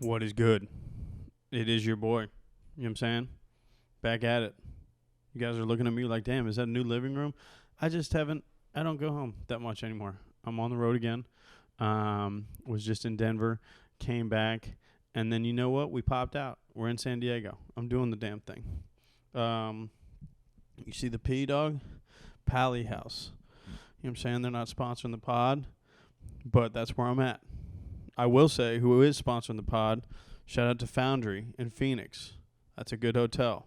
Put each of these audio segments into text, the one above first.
What is good? It is your boy. You know what I'm saying? Back at it. You guys are looking at me like, damn, is that a new living room? I don't go home that much anymore. I'm on the road again. Was just in Denver, came back, and then you know what? We popped out. We're in San Diego. I'm doing the damn thing. You see the P, dog? Pally House. You know what I'm saying? They're not sponsoring the pod, but that's where I'm at. I will say who is sponsoring the pod. Shout out to Foundry in Phoenix. That's a good hotel.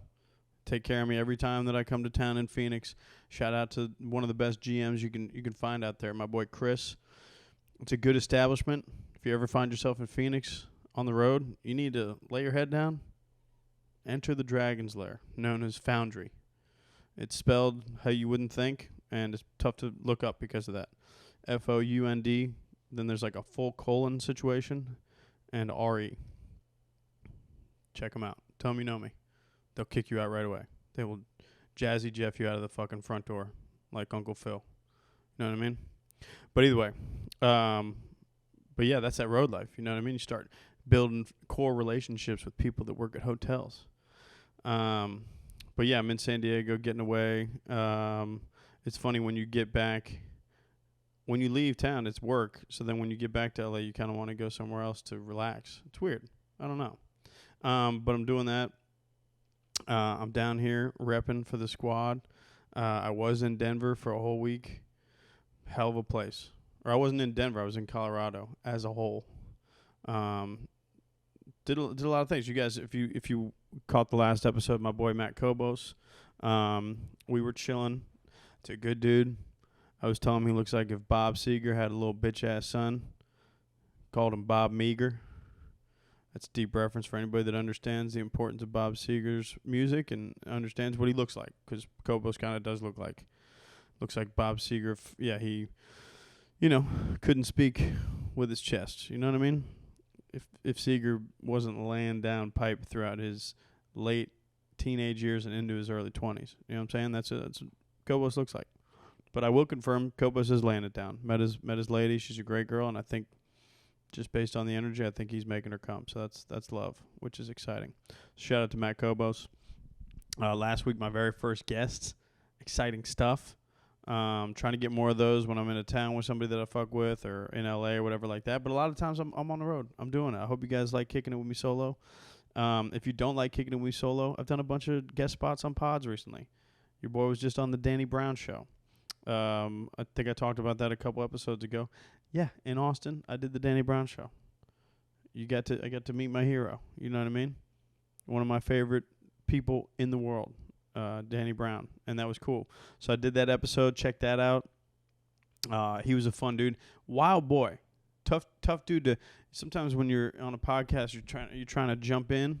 Take care of me every time that I come to town in Phoenix. Shout out to one of the best GMs you can find out there, my boy Chris. It's a good establishment. If you ever find yourself in Phoenix on the road, you need to lay your head down. Enter the Dragon's Lair, known as Foundry. It's spelled how you wouldn't think, and it's tough to look up because of that. Found. Then there's like a full colon situation, and RE. Check them out. Tell them you know me. They'll kick you out right away. They will Jazzy Jeff you out of the fucking front door like Uncle Phil. You know what I mean? But either way, but yeah, that's that road life. You know what I mean? You start building core relationships with people that work at hotels. But yeah, I'm in San Diego getting away. It's funny when you get back. When you leave town, it's work. So then when you get back to LA, you kind of want to go somewhere else to relax. It's weird. I don't know. But I'm doing that. I'm down here repping for the squad. I was in Denver for a whole week. Hell of a place. Or I wasn't in Denver. I was in Colorado as a whole. Did a lot of things. You guys, if you caught the last episode, my boy Matt Kobos, we were chilling. It's a good dude. I was telling him he looks like if Bob Seger had a little bitch-ass son. Called him Bob Meager. That's a deep reference for anybody that understands the importance of Bob Seger's music and understands what he looks like. Because Kobos kind of does look like Bob Seger. He, couldn't speak with his chest. You know what I mean? If Seger wasn't laying down pipe throughout his late teenage years and into his early 20s. You know what I'm saying? That's what Kobos looks like. But I will confirm Kobos is laying it down. Met his lady. She's a great girl, and I think just based on the energy, I think he's making her come. So that's love, which is exciting. Shout out to Matt Kobos. Last week, my very first guest. Exciting stuff. Trying to get more of those when I'm in a town with somebody that I fuck with or in LA or whatever like that. But a lot of times I'm on the road. I'm doing it. I hope you guys like kicking it with me solo. If you don't like kicking it with me solo, I've done a bunch of guest spots on pods recently. Your boy was just on the Danny Brown show. I think I talked about that a couple episodes ago. Yeah, in Austin, I did the Danny Brown show. I got to meet my hero. You know what I mean? One of my favorite people in the world, Danny Brown, and that was cool. So I did that episode. Check that out. He was a fun dude, wild boy, tough dude. To sometimes when you're on a podcast, you're trying to jump in.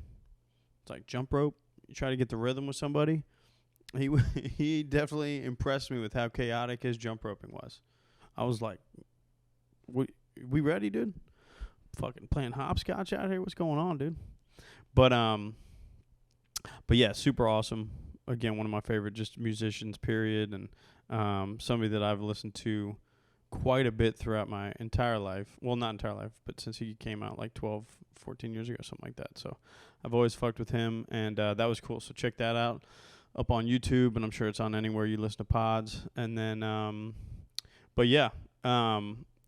It's like jump rope. You try to get the rhythm with somebody. He definitely impressed me with how chaotic his jump roping was. I was like, we ready, dude? Fucking playing hopscotch out here? What's going on, dude? But yeah, super awesome. Again, one of my favorite just musicians, period, and somebody that I've listened to quite a bit throughout my entire life. Well, not entire life, but since he came out like 12, 14 years ago, something like that. So I've always fucked with him, and that was cool. So check that out. Up on YouTube, and I'm sure it's on anywhere you listen to pods. And then, but yeah,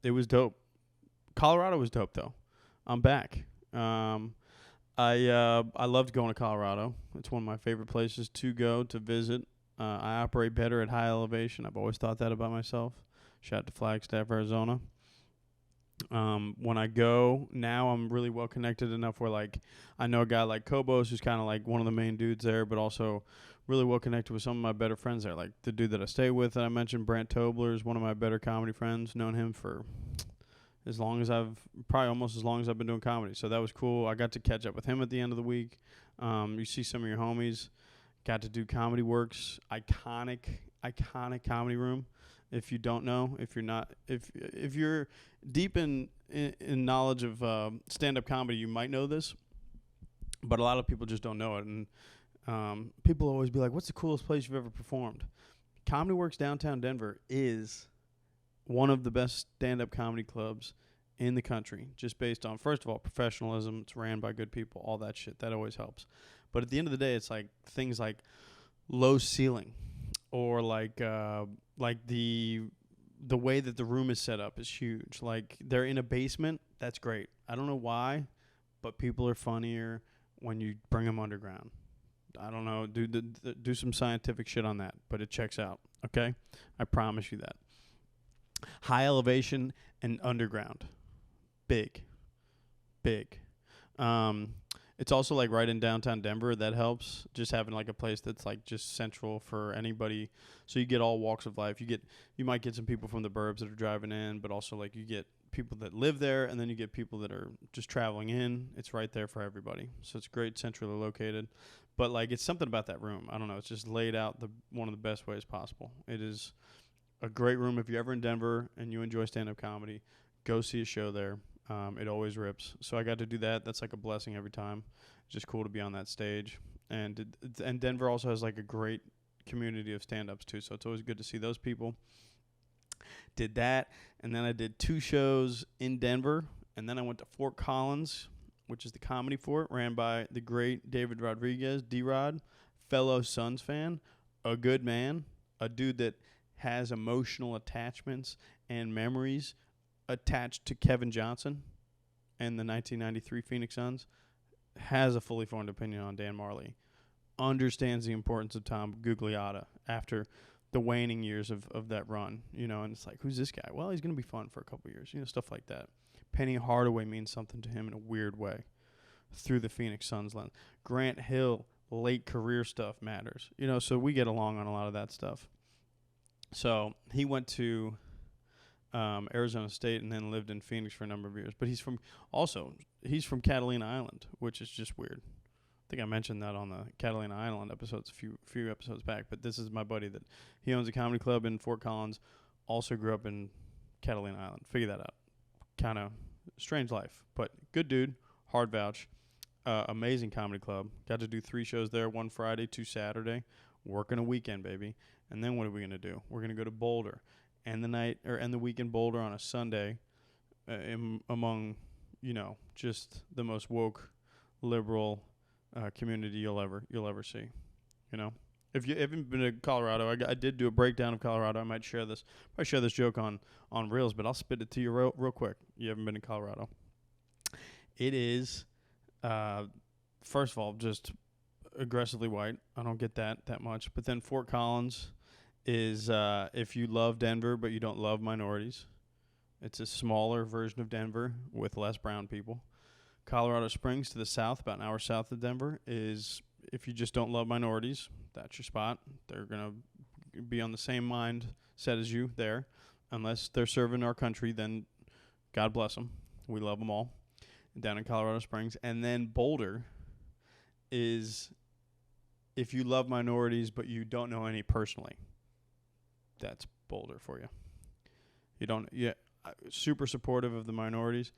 it was dope. Colorado was dope, though. I'm back. I loved going to Colorado. It's one of my favorite places to go to visit. I operate better at high elevation. I've always thought that about myself. Shout out to Flagstaff, Arizona. When I go now, I'm really well connected enough where like I know a guy like Kobos who's kind of like one of the main dudes there, but also really well connected with some of my better friends there. Like the dude that I stay with that I mentioned, Brant Tobler, is one of my better comedy friends. Known him for almost as long as I've been doing comedy. So that was cool. I got to catch up with him at the end of the week. You see some of your homies. Got to do Comedy Works, iconic comedy room. If you don't know, if you're deep in knowledge of stand-up comedy, you might know this, but a lot of people just don't know it. And people always be like, "What's the coolest place you've ever performed?" Comedy Works downtown Denver is one of the best stand-up comedy clubs in the country, just based on, first of all, professionalism. It's ran by good people, all that shit. That always helps. But at the end of the day, it's like things like low ceiling, or like the way that the room is set up is huge. Like, they're in a basement. That's great. I don't know why, but people are funnier when you bring them underground. I don't know. Do some scientific shit on that, but it checks out. Okay, I promise you that. High elevation and underground, big. It's also like right in downtown Denver. That helps. Just having like a place that's like just central for anybody, so you get all walks of life. You might get some people from the burbs that are driving in, but also like you get people that live there, and then you get people that are just traveling in. It's right there for everybody, so it's great, centrally located. But like, it's something about that room. I don't know. It's just laid out one of the best ways possible. It is a great room. If you're ever in Denver and you enjoy stand-up comedy, go see a show there. It always rips. So I got to do that. That's like a blessing every time. It's just cool to be on that stage. And Denver also has like a great community of stand-ups too. So it's always good to see those people. Did that. And then I did 2 shows in Denver. And then I went to Fort Collins, which is the Comedy Fort, ran by the great David Rodriguez, D-Rod, fellow Suns fan, a good man, a dude that has emotional attachments and memories attached to Kevin Johnson and the 1993 Phoenix Suns, has a fully formed opinion on Dan Marley, understands the importance of Tom Gugliotta after the waning years of that run, and it's like, who's this guy? Well, he's going to be fun for a couple years, stuff like that. Penny Hardaway means something to him in a weird way through the Phoenix Suns lens. Grant Hill, late career stuff matters, so we get along on a lot of that stuff. So he went to Arizona State and then lived in Phoenix for a number of years. But he's from Catalina Island, which is just weird. I think I mentioned that on the Catalina Island episodes a few episodes back. But this is my buddy that he owns a comedy club in Fort Collins. Also grew up in Catalina Island. Figure that out. Kind of strange life, but good dude. Hard vouch. Amazing comedy club. Got to do 3 shows there. 1 Friday, 2 Saturday. Working a weekend, baby. And then what are we gonna do? We're gonna go to Boulder. End the week in Boulder on a Sunday, among just the most woke, liberal community you'll ever see. If you haven't been to Colorado, I did do a breakdown of Colorado. I might share this joke on Reels, but I'll spit it to you real quick. You haven't been to Colorado. It is, first of all, just aggressively white. I don't get that much. But then Fort Collins is if you love Denver but you don't love minorities. It's a smaller version of Denver with less brown people. Colorado Springs, to the south, about an hour south of Denver, is if you just don't love minorities, that's your spot. They're going to be on the same mindset as you there. Unless they're serving our country, then God bless them. We love them all down in Colorado Springs. And then Boulder is if you love minorities but you don't know any personally. That's Boulder for you. Super supportive of the minorities,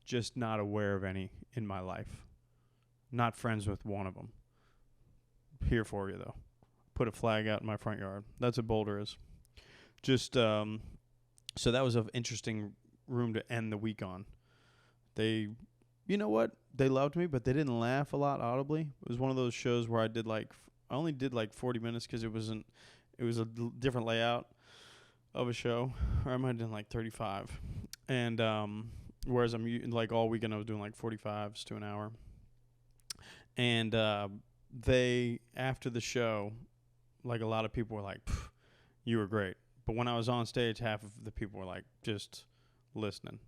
just not aware of any in my life. Not friends with one of them. Here for you, though. Put a flag out in my front yard. That's what Boulder is. Just, so that was an interesting room to end the week on. They, you know what? They loved me, but they didn't laugh a lot audibly. It was one of those shows where I only did 40 minutes because it was a different layout of a show, or I might have done 35. And whereas I'm all weekend I was doing 45s to an hour. And they, after the show, a lot of people were like, you were great. But when I was on stage, half of the people were just listening,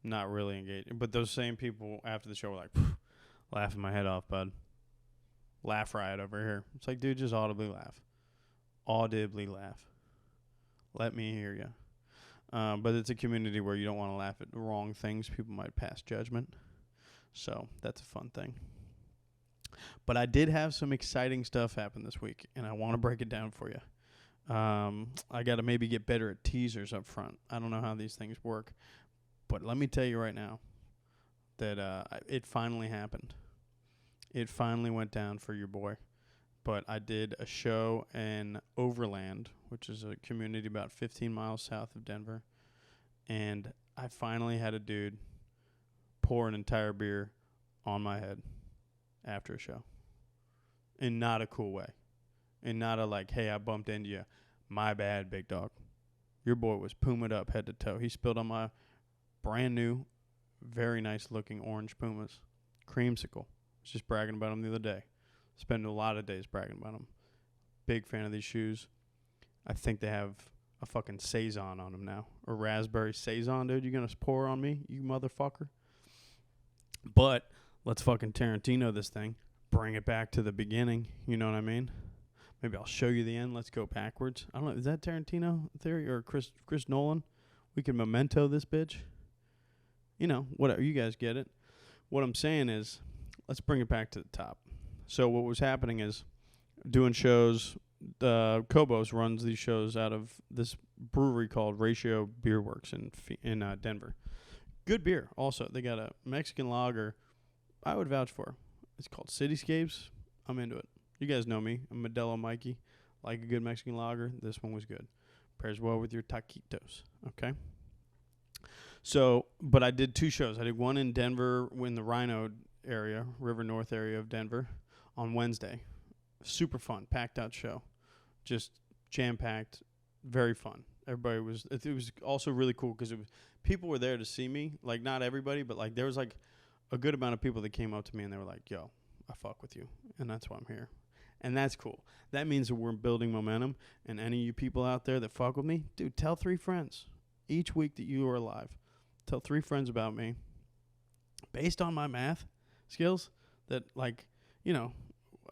not really engaged. But those same people after the show were laughing my head off, bud. Laugh riot over here. It's dude, just audibly laugh. Audibly laugh. Let me hear you. But it's a community where you don't want to laugh at the wrong things. People might pass judgment. So that's a fun thing. But I did have some exciting stuff happen this week, and I want to break it down for you. I got to maybe get better at teasers up front. I don't know how these things work. But let me tell you right now that it finally happened. It finally went down for your boy. But I did a show in Overland, which is a community about 15 miles south of Denver. And I finally had a dude pour an entire beer on my head after a show. In not a cool way. In not a like, hey, I bumped into you. My bad, big dog. Your boy was Puma'd up head to toe. He spilled on my brand new, very nice looking orange Pumas. Creamsicle. Was just bragging about them the other day. Spend a lot of days bragging about them. Big fan of these shoes. I think they have a fucking Saison on them now. A raspberry Saison, dude. You gonna pour on me, you motherfucker? But let's fucking Tarantino this thing. Bring it back to the beginning. You know what I mean? Maybe I'll show you the end. Let's go backwards. I don't know. Is that Tarantino theory or Chris Nolan? We can Memento this bitch. You know, whatever. You guys get it. What I'm saying is, let's bring it back to the top. So what was happening is doing shows. Kobos runs these shows out of this brewery called Ratio Beer Works in Denver. Good beer. Also, they got a Mexican lager I would vouch for. It's called Cityscapes. I'm into it. You guys know me. I'm Modelo Mikey. Like a good Mexican lager. This one was good. Pairs well with your taquitos. Okay? So, but I did 2 shows. I did one in Denver in the Rhino area, River North area of Denver, on Wednesday. Super fun. Packed out show. Just jam-packed. Very fun. Everybody was... It was also really cool because people were there to see me. Like, not everybody, but like there was like a good amount of people that came up to me and they were like, yo, I fuck with you. And that's why I'm here. And that's cool. That means that we're building momentum. And any of you people out there that fuck with me, dude, tell 3 friends each week that you are alive. Tell 3 friends about me. Based on my math skills, that like, you know,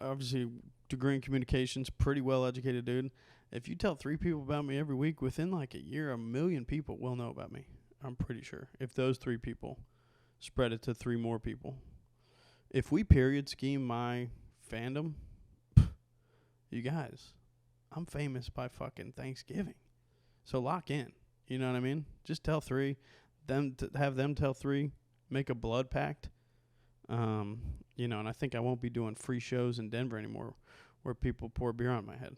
obviously degree in communications, pretty well educated dude. If you tell 3 people about me every week, within like a year, 1 million people will know about me. I'm pretty sure. If those 3 people spread it to 3 more people. If we period scheme my fandom, you guys, I'm famous by fucking Thanksgiving. So lock in. You know what I mean? Just tell 3. Have them tell 3. Make a blood pact. You know, and I think I won't be doing free shows in Denver anymore where people pour beer on my head.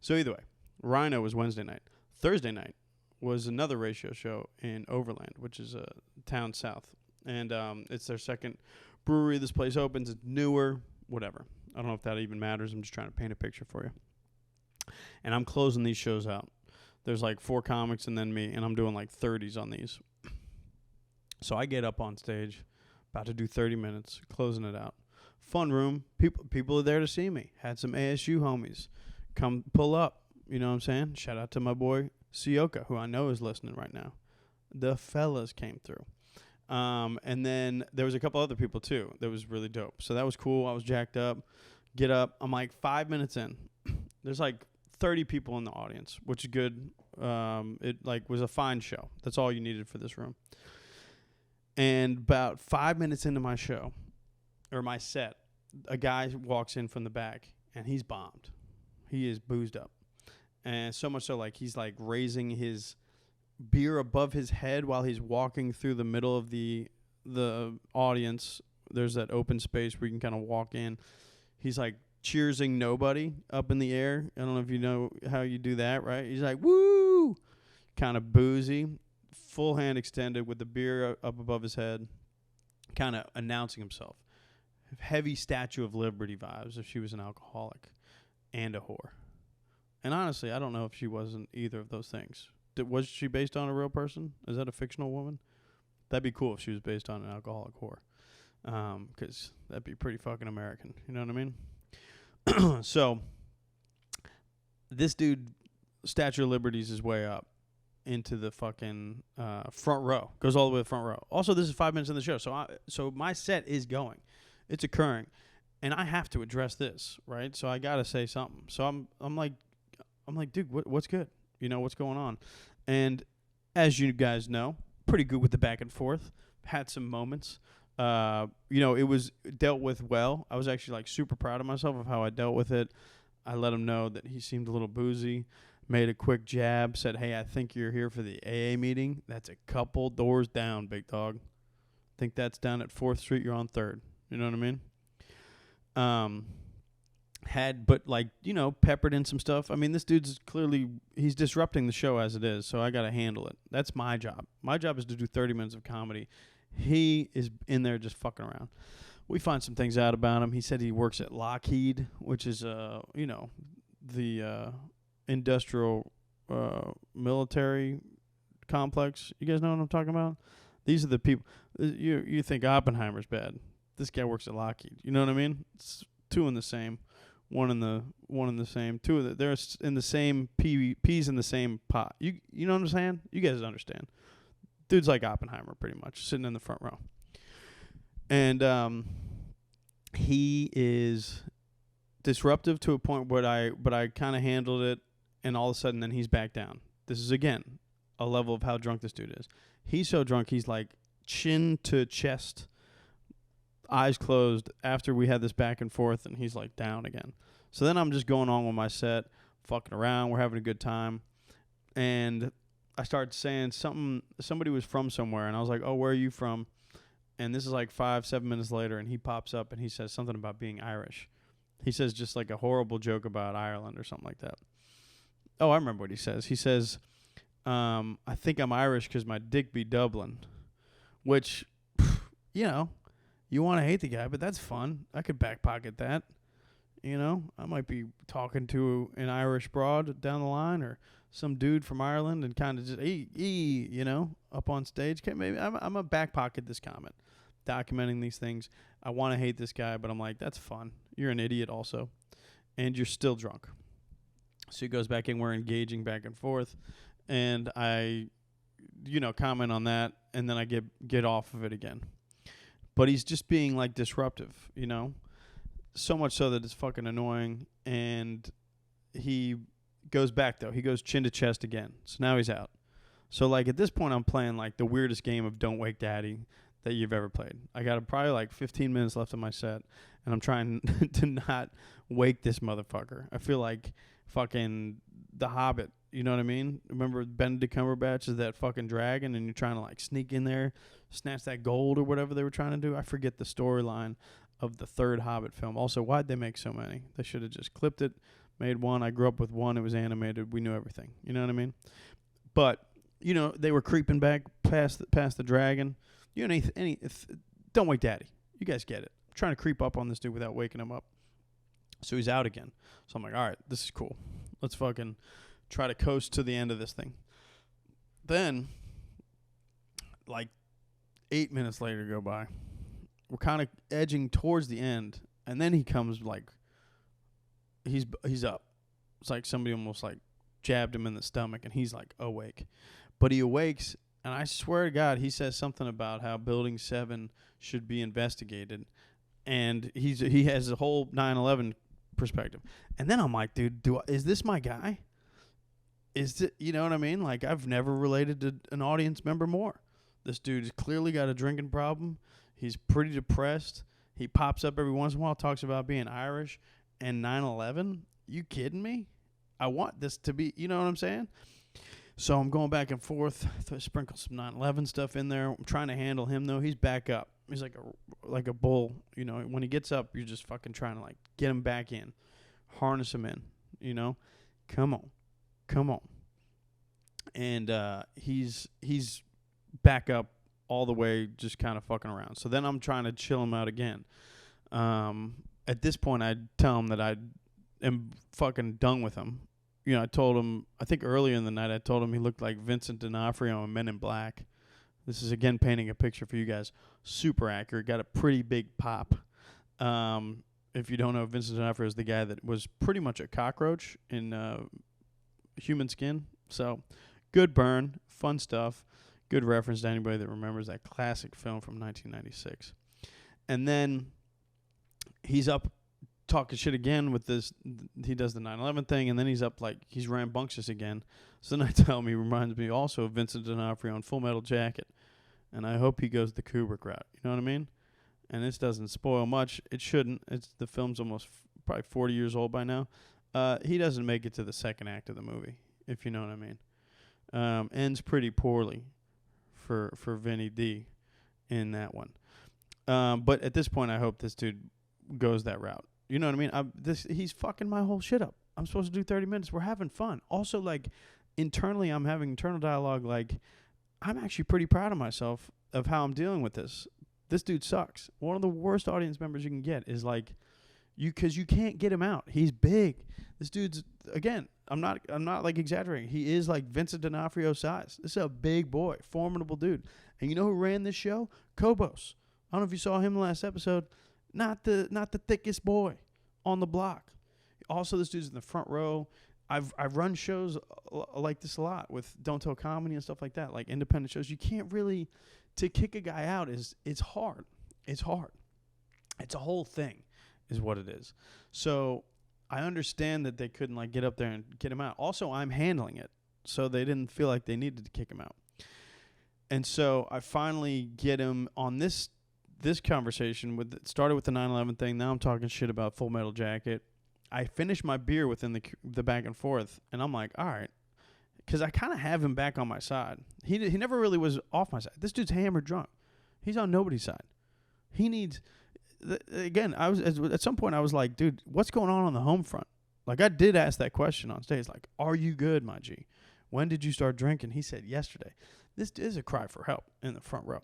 So either way, Rhino was Wednesday night. Thursday night was another Ratio show in Overland, which is a town south. And it's their second brewery. This place opens. It's newer, whatever. I don't know if that even matters. I'm just trying to paint a picture for you. And I'm closing these shows out. There's like 4 comics and then me, and I'm doing like 30s on these. So I get up on stage, about to do 30 minutes, closing it out. Fun room. People are there to see me. Had some ASU homies come pull up. You know what I'm saying? Shout out to my boy Sioka, who I know is listening right now. The fellas came through. And then there was a couple other people too. That was really dope. So that was cool. I was jacked up. Get up. I'm like 5 minutes in. There's like 30 people in the audience, which is good. It like was a fine show. That's all you needed for this room. And about 5 minutes into my show, or my set, a guy walks in from the back, and he's bombed. He is boozed up. And so much so, like, he's, like, raising his beer above his head while he's walking through the middle of the audience. There's that open space where you can kind of walk in. He's, like, cheersing nobody up in the air. I don't know if you know how you do that, right? He's like, woo! Kind of boozy. Full hand extended with the beer up above his head. Kind of announcing himself. Heavy Statue of Liberty vibes if she was an alcoholic and a whore. And honestly, I don't know if she wasn't either of those things. Was she based on a real person? Is that a fictional woman? That'd be cool if she was based on an alcoholic whore. Because that'd be pretty fucking American. You know what I mean? So, this dude, Statue of Liberty's his way up into the fucking front row. Goes all the way to the front row. Also, this is 5 minutes in the show. So my set is going. It's occurring. And I have to address this, right? So I got to say something. So I'm like, dude, what's good? You know, what's going on? And as you guys know, pretty good with the back and forth. Had some moments. You know, it was dealt with well. I was actually, like, super proud of myself of how I dealt with it. I let him know that he seemed a little boozy. Made a quick jab. Said, hey, I think you're here for the AA meeting. That's a couple doors down, big dog. I think that's down at 4th Street. You're on 3rd. You know what I mean? but like, peppered in some stuff. I mean, this dude's clearly, he's disrupting the show as it is, so I got to handle it. That's my job. My job is to do 30 minutes of comedy. He is in there just fucking around. We find some things out about him. He said he works at Lockheed, which is, the industrial military complex. You guys know what I'm talking about? These are the people. You think Oppenheimer's bad. This guy works at Lockheed. You know what I mean? It's two in the same. One in the same. Two of the, they're in the same peas in the same pot. You know what I'm saying? You guys understand. Dude's like Oppenheimer pretty much, sitting in the front row. And he is disruptive to a point but I kind of handled it, and all of a sudden then he's back down. This is again a level of how drunk this dude is. He's so drunk he's like chin to chest, eyes closed after we had this back and forth, and he's like down again. So then I'm just going on with my set, fucking around, we're having a good time, and I started saying somebody was from somewhere, and I was like, oh, where are you from? And this is like 5-7 minutes later, and he pops up and he says something about being Irish. He says just like a horrible joke about Ireland or something like that. Oh, I remember what he says. He says, I think I'm Irish because my dick be Dublin. Which, you want to hate the guy, but that's fun. I could back pocket that. I might be talking to an Irish broad down the line or some dude from Ireland and kind of just, up on stage. Okay, maybe I'm a back pocket this comment, documenting these things. I want to hate this guy, but I'm like, that's fun. You're an idiot also, and you're still drunk. So he goes back in. We're engaging back and forth, and I, comment on that, and then I get off of it again. But he's just being like disruptive, so much so that it's fucking annoying. And he goes back though. He goes chin to chest again. So now he's out. So like at this point, I'm playing like the weirdest game of Don't Wake Daddy that you've ever played. I got probably like 15 minutes left of my set, and I'm trying to not wake this motherfucker. I feel like fucking The Hobbit. You know what I mean? Remember Benedict Cumberbatch is that fucking dragon, and you're trying to like sneak in there, snatch that gold or whatever they were trying to do. I forget the storyline of the third Hobbit film. Also, why'd they make so many? They should have just clipped it, made one. I grew up with one. It was animated. We knew everything. You know what I mean? But they were creeping back past the dragon. Don't wake Daddy. You guys get it. I'm trying to creep up on this dude without waking him up. So he's out again. So I'm like, all right, this is cool. Let's fucking try to coast to the end of this thing. Then, like 8 minutes later go by. We're kind of edging towards the end, and then he comes like, he's up. It's like somebody almost like jabbed him in the stomach, and he's like awake. But he awakes, and I swear to God, he says something about how Building 7 should be investigated, and he has a whole 9/11 perspective. And then I'm like, dude, is this my guy? Is it, you know what I mean? Like, I've never related to an audience member more. This dude's clearly got a drinking problem. He's pretty depressed. He pops up every once in a while, talks about being Irish and 9/11. You kidding me? I want this to be, you know what I'm saying? So I'm going back and forth, sprinkle some 9/11 stuff in there. I'm trying to handle him, though. He's back up. He's like a bull. When he gets up, you're just fucking trying to like get him back in, harness him in. Come on. And he's back up all the way, just kind of fucking around. So then I'm trying to chill him out again. At this point, I tell him that I am fucking done with him. I told him, I think earlier in the night, I told him he looked like Vincent D'Onofrio in Men in Black. This is, again, painting a picture for you guys. Super accurate. Got a pretty big pop. If you don't know, Vincent D'Onofrio is the guy that was pretty much a cockroach in Human Skin. So, good burn. Fun stuff. Good reference to anybody that remembers that classic film from 1996. And then he's up talking shit again with this. He does the 9/11 thing, and then he's up like he's rambunctious again. So then I tell him he reminds me also of Vincent D'Onofrio in Full Metal Jacket, and I hope he goes the Kubrick route. You know what I mean? And this doesn't spoil much. It shouldn't. The film's almost probably 40 years old by now. He doesn't make it to the second act of the movie, if you know what I mean. Ends pretty poorly for Vinny D in that one. But at this point, I hope this dude goes that route. You know what I mean? He's fucking my whole shit up. I'm supposed to do 30 minutes. We're having fun. Also, like, internally, I'm having internal dialogue. Like, I'm actually pretty proud of myself of how I'm dealing with this. This dude sucks. One of the worst audience members you can get is like, because you can't get him out. He's big. This dude's, again, I'm not like exaggerating. He is like Vincent D'Onofrio size. This is a big boy, formidable dude. And you know who ran this show? Kobos. I don't know if you saw him in the last episode. Not the thickest boy on the block. Also, this dude's in the front row. I've run shows like this a lot with Don't Tell Comedy and stuff like that, like independent shows. You can't really, to kick a guy out it's hard. It's hard. It's a whole thing is what it is. So I understand that they couldn't like get up there and get him out. Also, I'm handling it, so they didn't feel like they needed to kick him out. And so I finally get him on this conversation with it started with the 9/11 thing. Now I'm talking shit about Full Metal Jacket. I finished my beer within the back and forth, and I'm like, all right, because I kind of have him back on my side. He never really was off my side. This dude's hammered drunk. He's on nobody's side. He needs. Again, I was at some point I was like, dude, what's going on the home front? Like, I did ask that question on stage, like, are you good, my G? When did you start drinking? He said yesterday. This is a cry for help in the front row.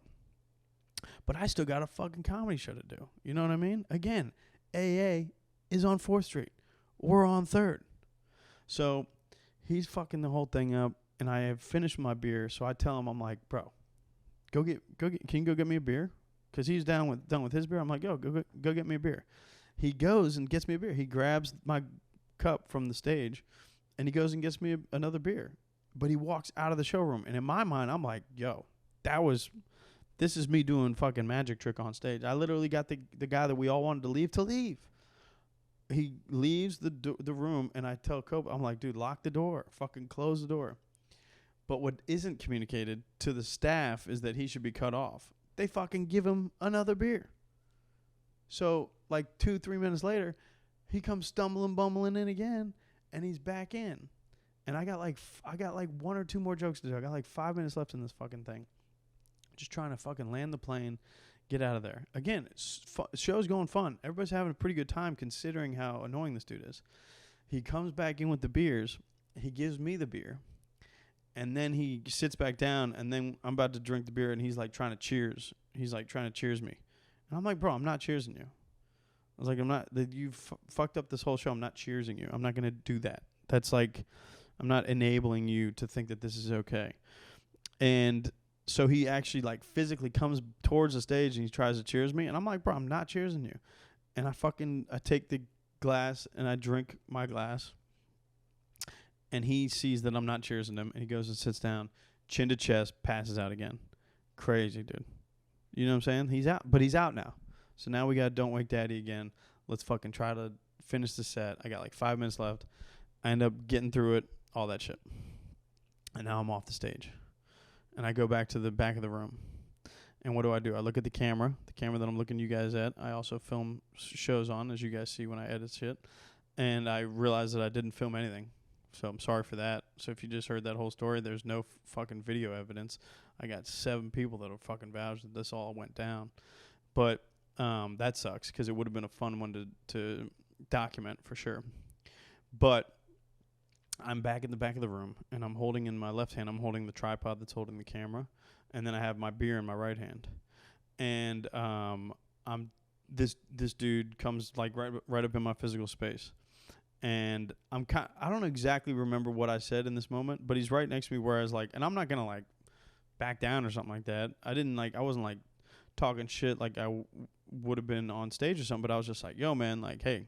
But I still got a fucking comedy show to do. You know what I mean? Again, AA is on 4th Street. We're on 3rd. So he's fucking the whole thing up, and I have finished my beer. So I tell him, I'm like, bro, can you go get me a beer? Because he's done with his beer. I'm like, yo, go get me a beer. He goes and gets me a beer. He grabs my cup from the stage, and he goes and gets me another beer. But he walks out of the showroom, and in my mind, I'm like, yo, this is me doing fucking magic trick on stage. I literally got the guy that we all wanted to leave. He leaves the room, and I tell Cope, I'm like, dude, lock the door. Fucking close the door. But what isn't communicated to the staff is that he should be cut off. They fucking give him another beer. So, like 2-3 minutes later, he comes bumbling in again, and he's back in. And I got like 1 or 2 more jokes to do. I got like 5 minutes left in this fucking thing. Just trying to fucking land the plane, get out of there. Again, show's going fun. Everybody's having a pretty good time considering how annoying this dude is. He comes back in with the beers. He gives me the beer. And then he sits back down, and then I'm about to drink the beer, and he's like trying to cheers. He's like trying to cheers me. And I'm like, bro, I'm not cheersing you. I was like, you've fucked up this whole show. I'm not cheersing you. I'm not going to do that. That's like, I'm not enabling you to think that this is okay. And so he actually like physically comes towards the stage and he tries to cheers me. And I'm like, bro, I'm not cheersing you. And I take the glass and I drink my glass. And he sees that I'm not cheersing him. And he goes and sits down, chin to chest, passes out again. Crazy, dude. You know what I'm saying? He's out. But he's out now. So now we got Don't Wake Daddy again. Let's fucking try to finish the set. I got like 5 minutes left. I end up getting through it. All that shit. And now I'm off the stage. And I go back to the back of the room. And what do? I look at the camera that I'm looking you guys at. I also film shows on, as you guys see when I edit shit. And I realize that I didn't film anything. So I'm sorry for that. So if you just heard that whole story, there's no fucking video evidence. I got 7 people that will fucking vouch that this all went down. But that sucks because it would have been a fun one to document for sure. But I'm back in the back of the room, and I'm holding in my left hand, I'm holding the tripod that's holding the camera, and then I have my beer in my right hand. And this dude comes like right up in my physical space. And I don't exactly remember what I said in this moment, but he's right next to me where I was like, and I'm not going to like back down or something like that. I wasn't like talking shit like I would have been on stage or something, but I was just like, yo man, like, hey,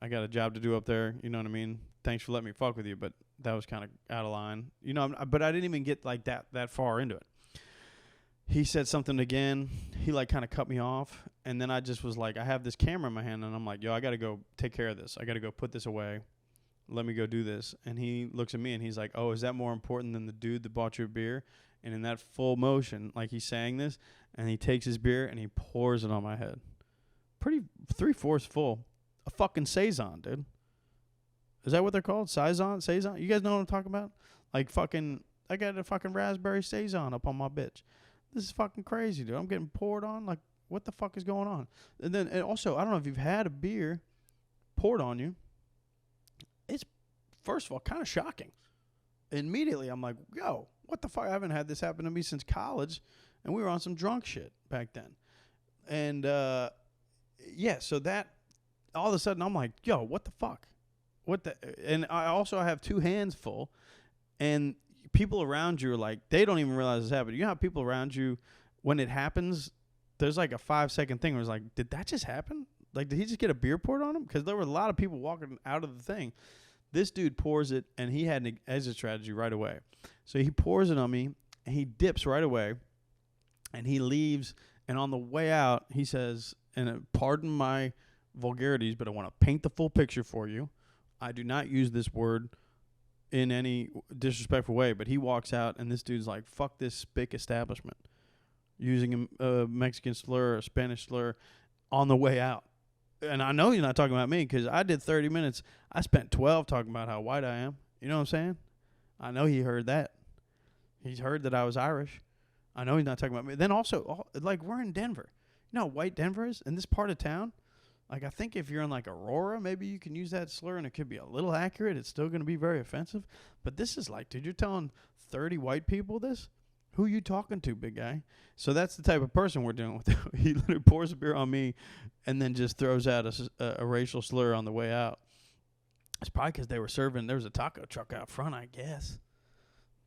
I got a job to do up there. You know what I mean? Thanks for letting me fuck with you, but that was kind of out of line. You know, but I didn't even get like that far into it. He said something again. He like kind of cut me off. And then I just was like, I have this camera in my hand and I'm like, yo, I got to go take care of this. I got to go put this away. Let me go do this. And he looks at me and he's like, oh, is that more important than the dude that bought you a beer? And in that full motion, like he's saying this, and he takes his beer and he pours it on my head. Pretty 3/4 full. A fucking Saison, dude. Is that what they're called? Saison? You guys know what I'm talking about? Like fucking, I got a fucking raspberry Saison up on my bitch. This is fucking crazy, dude. I'm getting poured on. Like, what the fuck is going on? And then, and also, I don't know if you've had a beer poured on you, it's, first of all, kind of shocking. Immediately, I'm like, yo, what the fuck? I haven't had this happen to me since college, and we were on some drunk shit back then. And, so that, all of a sudden, I'm like, yo, what the fuck? And I have 2 hands full, and people around you are like, they don't even realize it's happening. You know how people around you, when it happens, there's like a 5-second thing where it's like, did that just happen? Like, did he just get a beer poured on him? Because there were a lot of people walking out of the thing. This dude pours it, and he had an exit strategy right away. So he pours it on me, and he dips right away, and he leaves. And on the way out, he says, and pardon my vulgarities, but I want to paint the full picture for you. I do not use this word in any disrespectful way, but he walks out, and this dude's like, fuck this spick establishment, using a Mexican slur, a Spanish slur on the way out. And I know you're not talking about me because I did 30 minutes. I spent 12 talking about how white I am. You know what I'm saying? I know he heard that. He's heard that I was Irish. I know he's not talking about me. Then also, like, we're in Denver. You know how white Denver is in this part of town? Like, I think if you're in, like, Aurora, maybe you can use that slur and it could be a little accurate. It's still going to be very offensive. But this is like, dude, you're telling 30 white people this? Who you talking to, big guy? So that's the type of person we're dealing with. He literally pours a beer on me and then just throws out a racial slur on the way out. It's probably because they were serving. There was a taco truck out front, I guess.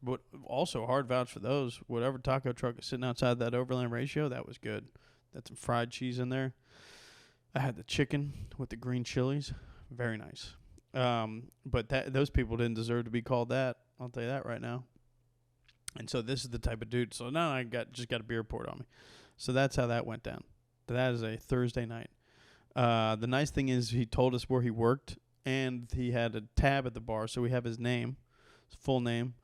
But also, hard vouch for those. Whatever taco truck is sitting outside that Overland Ratio, that was good. That's some fried cheese in there. I had the chicken with the green chilies. Very nice. But those people didn't deserve to be called that. I'll tell you that right now. And so this is the type of dude. So now I just got a beer poured on me. So that's how that went down. That is a Thursday night. The nice thing is he told us where he worked, and he had a tab at the bar, so we have his name, his full name.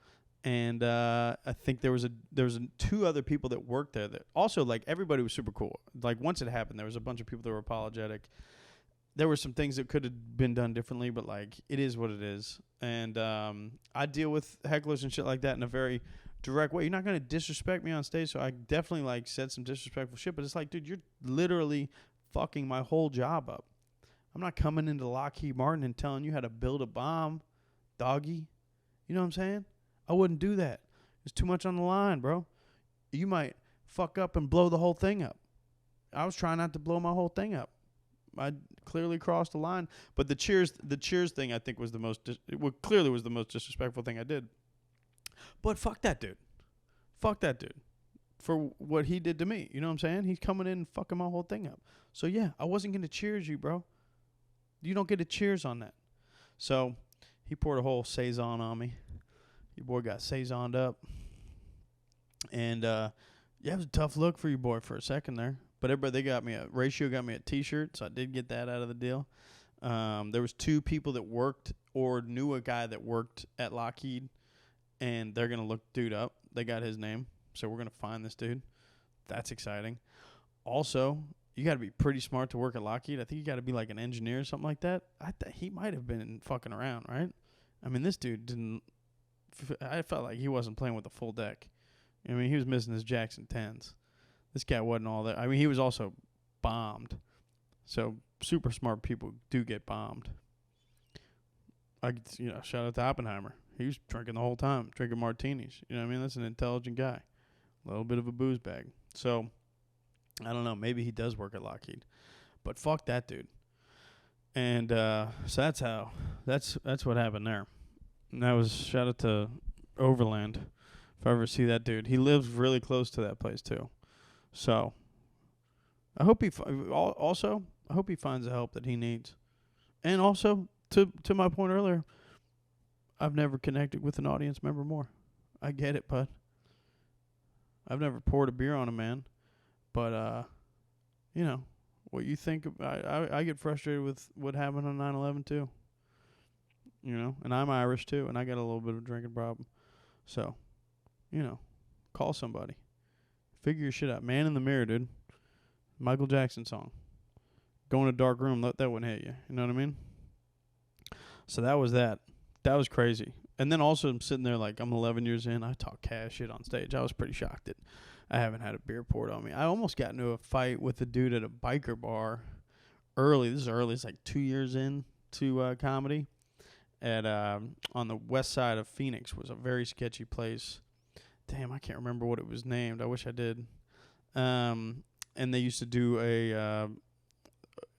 And I think there was 2 other people that worked there that also, like, everybody was super cool. Like, once it happened, there was a bunch of people that were apologetic. There were some things that could have been done differently, but, like, it is what it is. And I deal with hecklers and shit like that in a very direct way. You're not going to disrespect me on stage, so I definitely, like, said some disrespectful shit. But it's like, dude, you're literally fucking my whole job up. I'm not coming into Lockheed Martin and telling you how to build a bomb, doggy. You know what I'm saying? I wouldn't do that. There's too much on the line, bro. You might fuck up and blow the whole thing up. I was trying not to blow my whole thing up. I clearly crossed the line. But the cheers thing, I think, was the most clearly was the most disrespectful thing I did. But fuck that dude. Fuck that dude for what he did to me. You know what I'm saying? He's coming in and fucking my whole thing up. So yeah, I wasn't gonna cheers you, bro. You don't get a cheers on that. So he poured a whole saison on me. Your boy got saisoned up. And, it was a tough look for your boy for a second there. But everybody, Ratio got me a T-shirt, so I did get that out of the deal. There was 2 people that worked or knew a guy that worked at Lockheed, and they're going to look dude up. They got his name, so we're going to find this dude. That's exciting. Also, you got to be pretty smart to work at Lockheed. I think you got to be like an engineer or something like that. He might have been fucking around, right? I mean, this dude didn't. I felt like he wasn't playing with a full deck. I mean, he was missing his Jackson 10s. This guy wasn't all that. I mean, he was also bombed. So super smart people do get bombed. Shout out to Oppenheimer. He was drinking the whole time, drinking martinis. You know what I mean? That's an intelligent guy. A little bit of a booze bag. So, I don't know. Maybe he does work at Lockheed. But fuck that dude. And so that's what happened there. And that was, shout out to Overland. If I ever see that dude. He lives really close to that place, too. So, I hope he finds the help that he needs. And also, to my point earlier, I've never connected with an audience member more. I get it, bud. I've never poured a beer on a man. But, what you think, I get frustrated with what happened on 9/11, too. And I'm Irish too, and I got a little bit of a drinking problem. So, call somebody. Figure your shit out. Man in the Mirror, dude. Michael Jackson song. Go in a dark room, that wouldn't hit you. You know what I mean? So that was that. That was crazy. And then also I'm sitting there like I'm 11 years in. I talk cash shit on stage. I was pretty shocked that I haven't had a beer poured on me. I almost got into a fight with a dude at a biker bar early. This is early. It's like 2 years in. to comedy at on the west side of Phoenix. Was a very sketchy place. Damn, I can't remember what it was named. I wish I did. And they used to do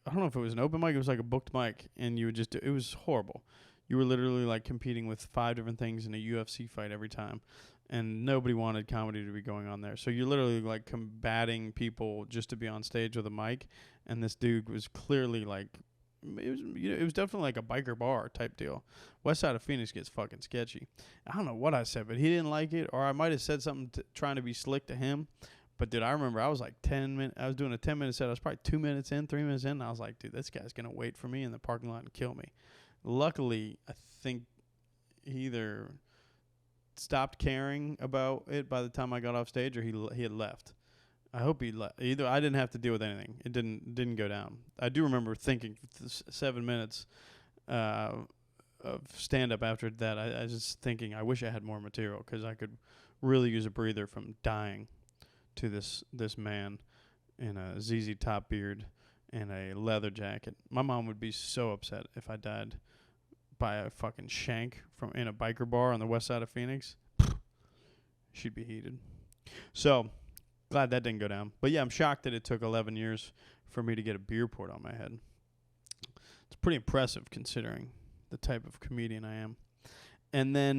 I don't know if it was an open mic. It was like a booked mic, and you would just it was horrible. You were literally like competing with 5 different things in a UFC fight every time, and nobody wanted comedy to be going on there. So you're literally like combating people just to be on stage with a mic, and this dude was clearly like, it was definitely like a biker bar type deal. West side of Phoenix gets fucking sketchy. I don't know what I said, but he didn't like it, or I might have said something trying to be slick to him. But, dude, I remember I was like 10 minutes. I was doing a 10-minute set. I was probably 2 minutes in, 3 minutes in. And I was like, dude, this guy's going to wait for me in the parking lot and kill me. Luckily, I think he either stopped caring about it by the time I got off stage, or he had left. I hope he left. Either I didn't have to deal with anything. It didn't go down. I do remember thinking 7 minutes of stand-up after that. I was just thinking, I wish I had more material because I could really use a breather from dying to this man in a ZZ Top beard and a leather jacket. My mom would be so upset if I died by a fucking shank from in a biker bar on the west side of Phoenix. She'd be heated. So, glad that didn't go down. But yeah, I'm shocked that it took 11 years for me to get a beer poured on my head. It's pretty impressive considering the type of comedian I am. And then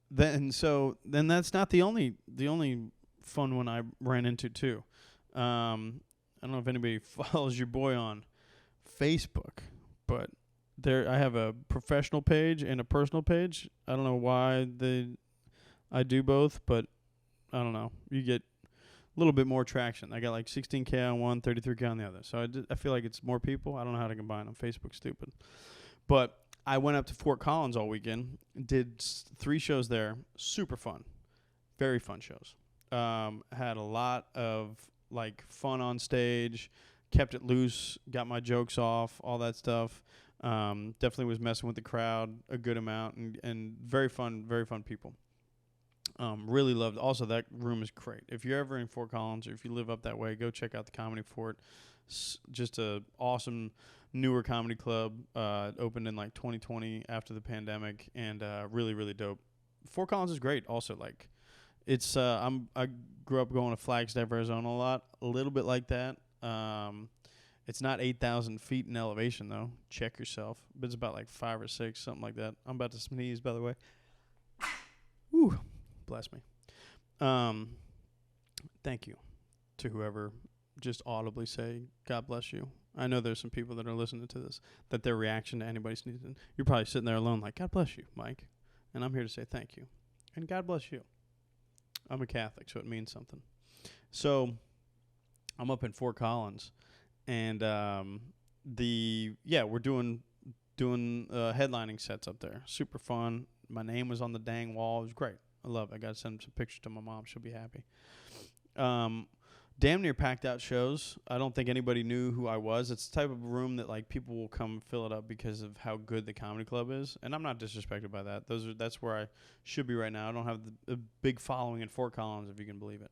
that's not the only fun one I ran into too. I don't know if anybody follows your boy on Facebook, but I have a professional page and a personal page. I don't know why I do both, but I don't know. You get a little bit more traction. I got like 16K on one, 33K on the other. So I feel like it's more people. I don't know how to combine them. Facebook's stupid. But I went up to Fort Collins all weekend, did 3 shows there. Super fun. Very fun shows. Had a lot of like fun on stage, kept it loose, got my jokes off, all that stuff. Definitely was messing with the crowd a good amount, and very fun people. Really loved. Also, that room is great. If you're ever in Fort Collins or if you live up that way, go check out the Comedy Fort. Just a awesome newer comedy club. Opened in like 2020 after the pandemic, and really really dope. Fort Collins is great. Also, like it's I grew up going to Flagstaff, Arizona a little bit like that. It's not 8,000 feet in elevation though. Check yourself. But it's about like 5 or 6, something like that. I'm about to sneeze, by the way. Whew. Bless me. Thank you to whoever just audibly say, God bless you. I know there's some people that are listening to this, that their reaction to anybody sneezing, you're probably sitting there alone like, God bless you, Mike. And I'm here to say thank you. And God bless you. I'm a Catholic, so it means something. So I'm up in Fort Collins, and we're doing headlining sets up there. Super fun. My name was on the dang wall. It was great. I love it. I got to send some pictures to my mom. She'll be happy. Damn near packed out shows. I don't think anybody knew who I was. It's the type of room that like people will come fill it up because of how good the comedy club is. And I'm not disrespected by that. That's where I should be right now. I don't have a big following in Fort Collins, if you can believe it.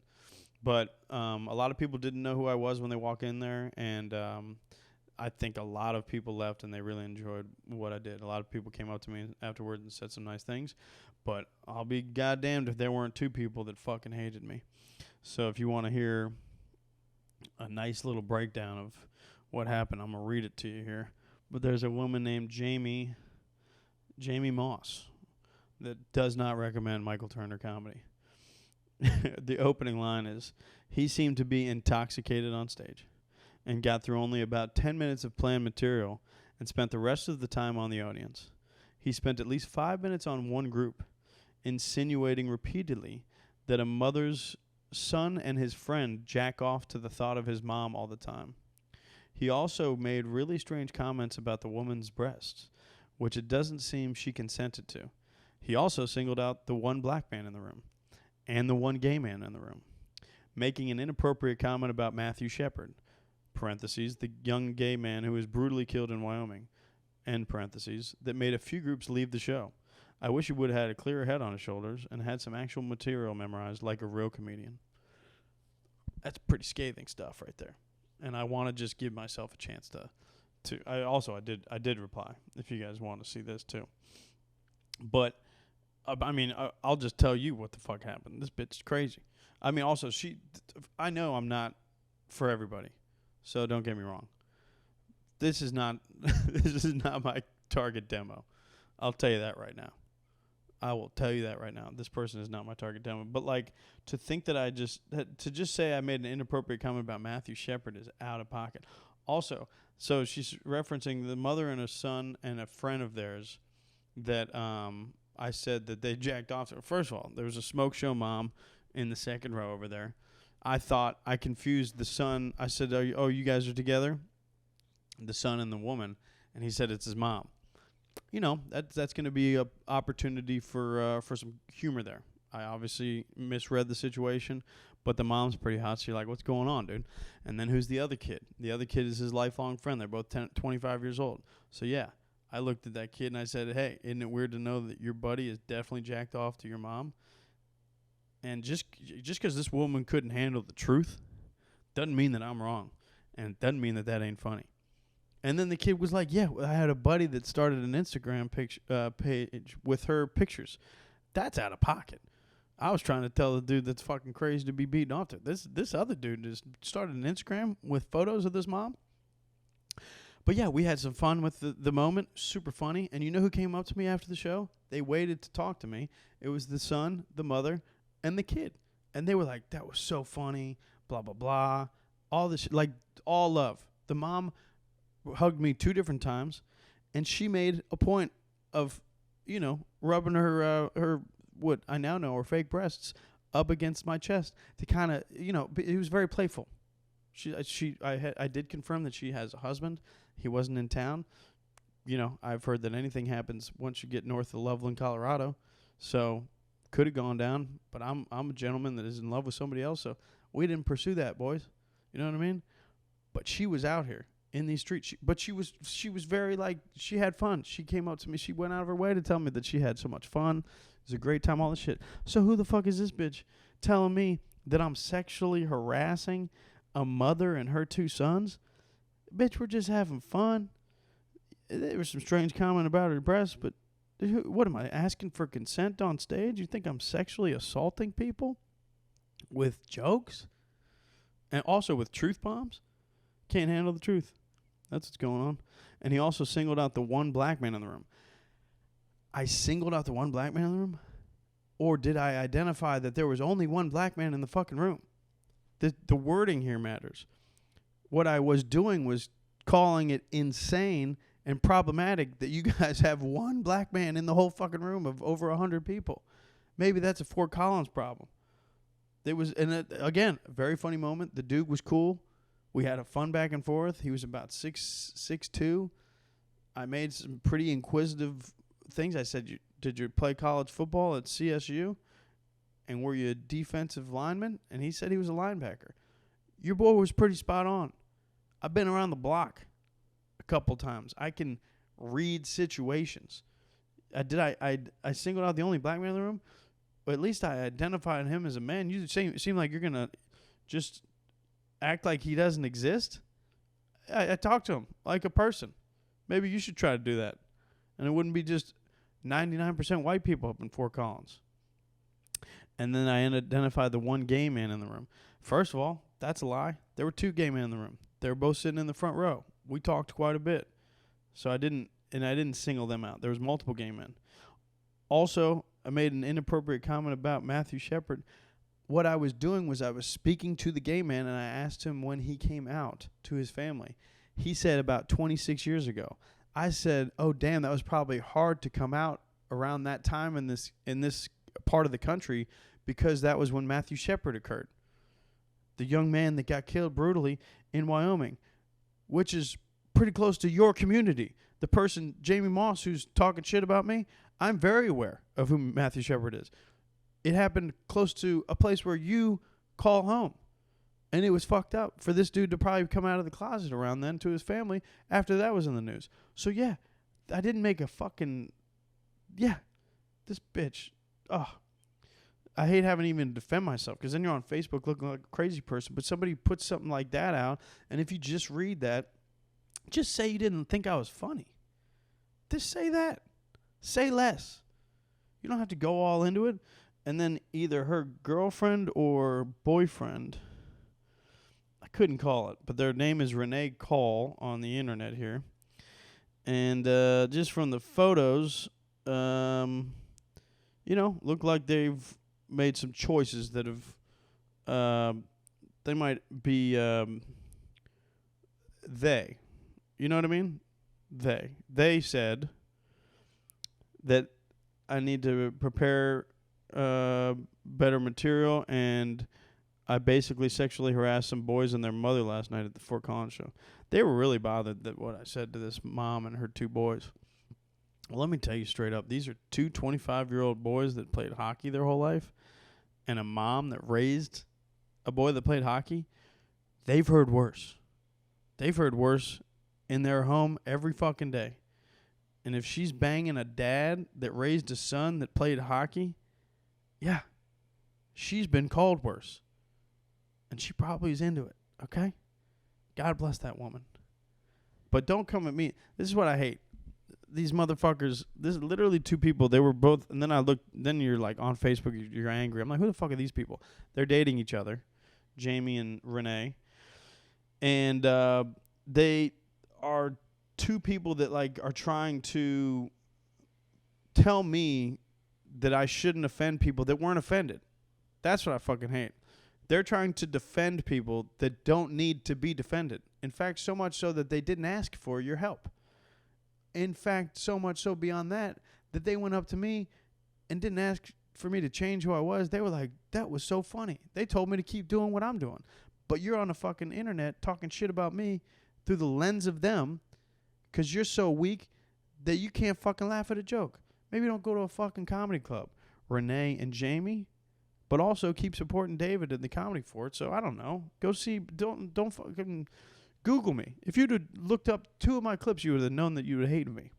But a lot of people didn't know who I was when they walk in there, and I think a lot of people left and they really enjoyed what I did. A lot of people came up to me afterwards and said some nice things. But I'll be goddamned if there weren't 2 people that fucking hated me. So if you want to hear a nice little breakdown of what happened, I'm going to read it to you here. But there's a woman named Jamie Moss that does not recommend Michael Turner comedy. The opening line is, he seemed to be intoxicated on stage and got through only about 10 minutes of planned material and spent the rest of the time on the audience. He spent at least 5 minutes on one group, insinuating repeatedly that a mother's son and his friend jack off to the thought of his mom all the time. He also made really strange comments about the woman's breasts, which it doesn't seem she consented to. He also singled out the one black man in the room and the one gay man in the room, making an inappropriate comment about Matthew Shepard, parentheses, the young gay man who was brutally killed in Wyoming, end parentheses, that made a few groups leave the show. I wish he would have had a clearer head on his shoulders and had some actual material memorized like a real comedian. That's pretty scathing stuff right there. And I want to just give myself a chance too. I did reply if you guys want to see this too. But I mean, I'll just tell you what the fuck happened. This bitch is crazy. I mean, also I know I'm not for everybody, so don't get me wrong. This is not this is not my target demo. I'll tell you that right now. I will tell you that right now. This person is not my target demo. But like to think that to just say I made an inappropriate comment about Matthew Shepard is out of pocket. Also, so she's referencing the mother and a son and a friend of theirs that I said that they jacked off to. First of all, there was a smoke show mom in the second row over there. I confused the son. I said, you guys are together? The son and the woman. And he said it's his mom. You know, that's going to be an opportunity for some humor there. I obviously misread the situation, but the mom's pretty hot. So you're like, what's going on, dude? And then who's the other kid? The other kid is his lifelong friend. They're both 25 years old. So, yeah, I looked at that kid and I said, hey, isn't it weird to know that your buddy is definitely jacked off to your mom? And just because this woman couldn't handle the truth doesn't mean that I'm wrong. And it doesn't mean that ain't funny. And then the kid was like, yeah, I had a buddy that started an Instagram page with her pictures. That's out of pocket. I was trying to tell the dude that's fucking crazy to be beaten off to. This other dude just started an Instagram with photos of this mom. But yeah, we had some fun with the moment. Super funny. And you know who came up to me after the show? They waited to talk to me. It was the son, the mother, and the kid. And they were like, that was so funny, blah, blah, blah. All this shit, like all love. The mom hugged me 2 different times, and she made a point of, rubbing her what I now know are fake breasts up against my chest to kind of, it was very playful. I did confirm that she has a husband. He wasn't in town. I've heard that anything happens once you get north of Loveland, Colorado. So could have gone down, but I'm a gentleman that is in love with somebody else, so we didn't pursue that, boys. You know what I mean? But she was out here in these streets. She was very, like, she had fun. She came up to me. She went out of her way to tell me that she had so much fun. It was a great time, all this shit. So who the fuck is this bitch telling me that I'm sexually harassing a mother and her 2 sons? Bitch, we're just having fun. There was some strange comment about her breasts, but what am I, asking for consent on stage? You think I'm sexually assaulting people with jokes? And also with truth bombs? Can't handle the truth. That's what's going on. And he also singled out the one black man in the room. I singled out the one black man in the room? Or did I identify that there was only one black man in the fucking room? The wording here matters. What I was doing was calling it insane and problematic that you guys have one black man in the whole fucking room of over 100 people. Maybe that's a Fort Collins problem. There was, again, a very funny moment. The dude was cool. We had a fun back and forth. He was about 6'2". I made some pretty inquisitive things. I said, did you play college football at CSU? And were you a defensive lineman? And he said he was a linebacker. Your boy was pretty spot on. I've been around the block a couple times. I can read situations. I singled out the only black man in the room? Or at least I identified him as a man. You seem like you're going to just act like he doesn't exist. I talked to him like a person. Maybe you should try to do that. And it wouldn't be just 99% white people up in Fort Collins. And then I identified the one gay man in the room. First of all, that's a lie. There were 2 gay men in the room. They were both sitting in the front row. We talked quite a bit. So I didn't single them out. There was multiple gay men. Also, I made an inappropriate comment about Matthew Shepard. What I was doing was I was speaking to the gay man, and I asked him when he came out to his family. He said about 26 years ago. I said, oh, damn, that was probably hard to come out around that time in this part of the country because that was when Matthew Shepard occurred. The young man that got killed brutally in Wyoming, which is pretty close to your community. The person, Jamie Moss, who's talking shit about me, I'm very aware of who Matthew Shepard is. It happened close to a place where you call home. And it was fucked up for this dude to probably come out of the closet around then to his family after that was in the news. So, yeah, I didn't make a fucking... Yeah, this bitch. Oh, I hate having to even defend myself because then you're on Facebook looking like a crazy person. But somebody puts something like that out, and if you just read that, Just say you didn't think I was funny. Just say that. Say less. You don't have to go all into it. And then either her girlfriend or boyfriend, I couldn't call it, but their name is Renee Call on the internet here. And just from the photos, look like they've made some choices that have, they might be, they. You know what I mean? They said that I need to prepare better material, and I basically sexually harassed some boys and their mother last night at the Fort Collins show. They were really bothered that what I said to this mom and her two boys. Well, let me tell you straight up, these are two 25-year-old boys that played hockey their whole life, and a mom that raised a boy that played hockey. They've heard worse. They've heard worse in their home every fucking day. And if she's banging a dad that raised a son that played hockey, yeah, she's been called worse. And she probably is into it, okay? God bless that woman. But don't come at me. This is what I hate. These motherfuckers, this is literally two people. They were both, and then I looked, then you're like on Facebook, you're angry. I'm like, who the fuck are these people? They're dating each other, Jamie and Renee. And they are two people that like are trying to tell me that I shouldn't offend people that weren't offended. That's what I fucking hate. They're trying to defend people that don't need to be defended. In fact, so much so that they didn't ask for your help. In fact, so much so beyond that they went up to me and didn't ask for me to change who I was. They were like, that was so funny. They told me to keep doing what I'm doing. But you're on the fucking internet talking shit about me through the lens of them because you're so weak that you can't fucking laugh at a joke. Maybe don't go to a fucking comedy club. Renee and Jamie, but also keep supporting David in the Comedy Fort. So I don't know. Go see. Don't fucking Google me. If you'd have looked up two of my clips, you would have known that you would hate me.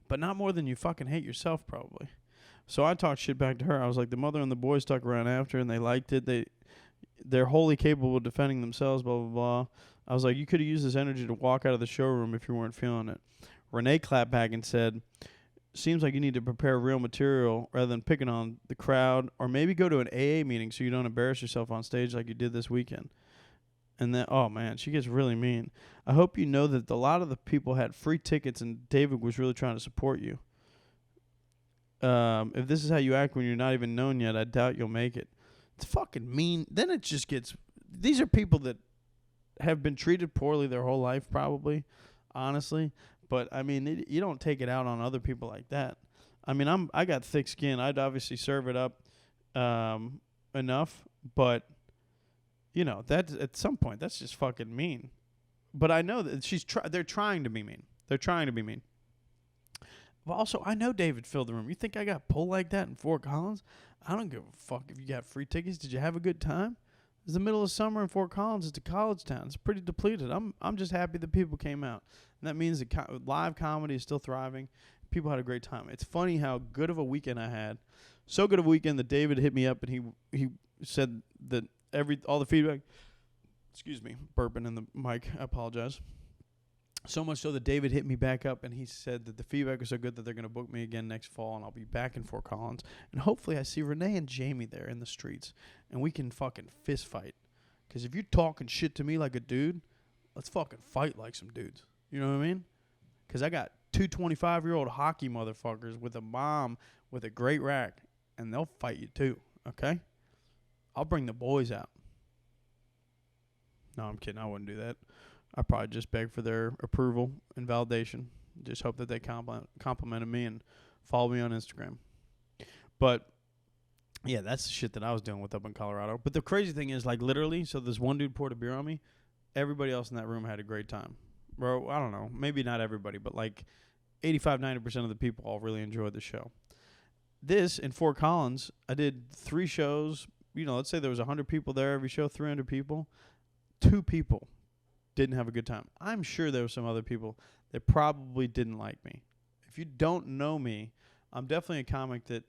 But not more than you fucking hate yourself, probably. So I talked shit back to her. I was like, the mother and the boys stuck around after, and they liked it. They're wholly capable of defending themselves. Blah blah blah. I was like, you could have used this energy to walk out of the showroom if you weren't feeling it. Renee clapped back and said, seems like you need to prepare real material rather than picking on the crowd, or maybe go to an AA meeting so you don't embarrass yourself on stage like you did this weekend. And then, oh man, she gets really mean. I hope you know that a lot of the people had free tickets and David was really trying to support you. If this is how you act when you're not even known yet, I doubt you'll make it. It's fucking mean. Then it just gets, these are people that have been treated poorly their whole life probably, honestly. But, I mean, you don't take it out on other people like that. I mean, I got thick skin. I'd obviously serve it up enough. But, you know, that at some point, that's just fucking mean. But I know that they're trying to be mean. They're trying to be mean. But also, I know David filled the room. You think I got pulled like that in Fort Collins? I don't give a fuck if you got free tickets. Did you have a good time? It's the middle of summer in Fort Collins. It's a college town. It's pretty depleted. I'm just happy that people came out. And that means that live comedy is still thriving. People had a great time. It's funny how good of a weekend I had. So good of a weekend that David hit me up and he said that all the feedback, excuse me, burping in the mic. I apologize. So much so that David hit me back up and he said that the feedback was so good that they're going to book me again next fall and I'll be back in Fort Collins. And hopefully I see Renee and Jamie there in the streets and we can fucking fist fight. Because if you're talking shit to me like a dude, let's fucking fight like some dudes. You know what I mean? Because I got two 25-year-old hockey motherfuckers with a mom with a great rack and they'll fight you too, okay? I'll bring the boys out. No, I'm kidding. I wouldn't do that. I'd probably just beg for their approval and validation. Just hope that they complimented me and follow me on Instagram. But, yeah, that's the shit that I was dealing with up in Colorado. But the crazy thing is, like, literally, so this one dude poured a beer on me. Everybody else in that room had a great time. Bro, I don't know. Maybe not everybody, but, like, 85-90% of the people all really enjoyed the show. This, in Fort Collins, I did 3 shows. You know, let's say there was 100 people there every show, 300 people. 2 people didn't have a good time. I'm sure there were some other people that probably didn't like me. If you don't know me, I'm definitely a comic that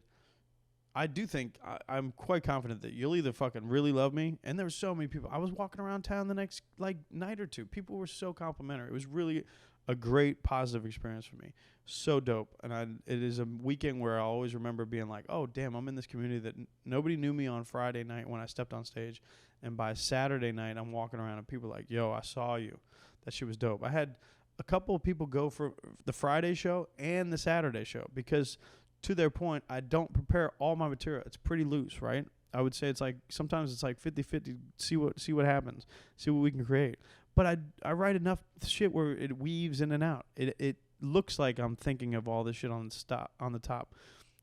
I do think I'm quite confident that you'll either fucking really love me, and there were so many people. I was walking around town the next like night or two. People were so complimentary. It was really a great positive experience for me. So dope, and it is a weekend where I always remember being like, oh damn, I'm in this community that nobody knew me on Friday night when I stepped on stage, and by Saturday night I'm walking around and people are like, yo, I saw you. That shit was dope. I had a couple of people go for the Friday show and the Saturday show because, to their point, I don't prepare all my material. It's pretty loose, right? I would say it's like sometimes it's like 50-50, see what happens, see what we can create. But I write enough shit where it weaves in and out. It looks like I'm thinking of all this shit on the top.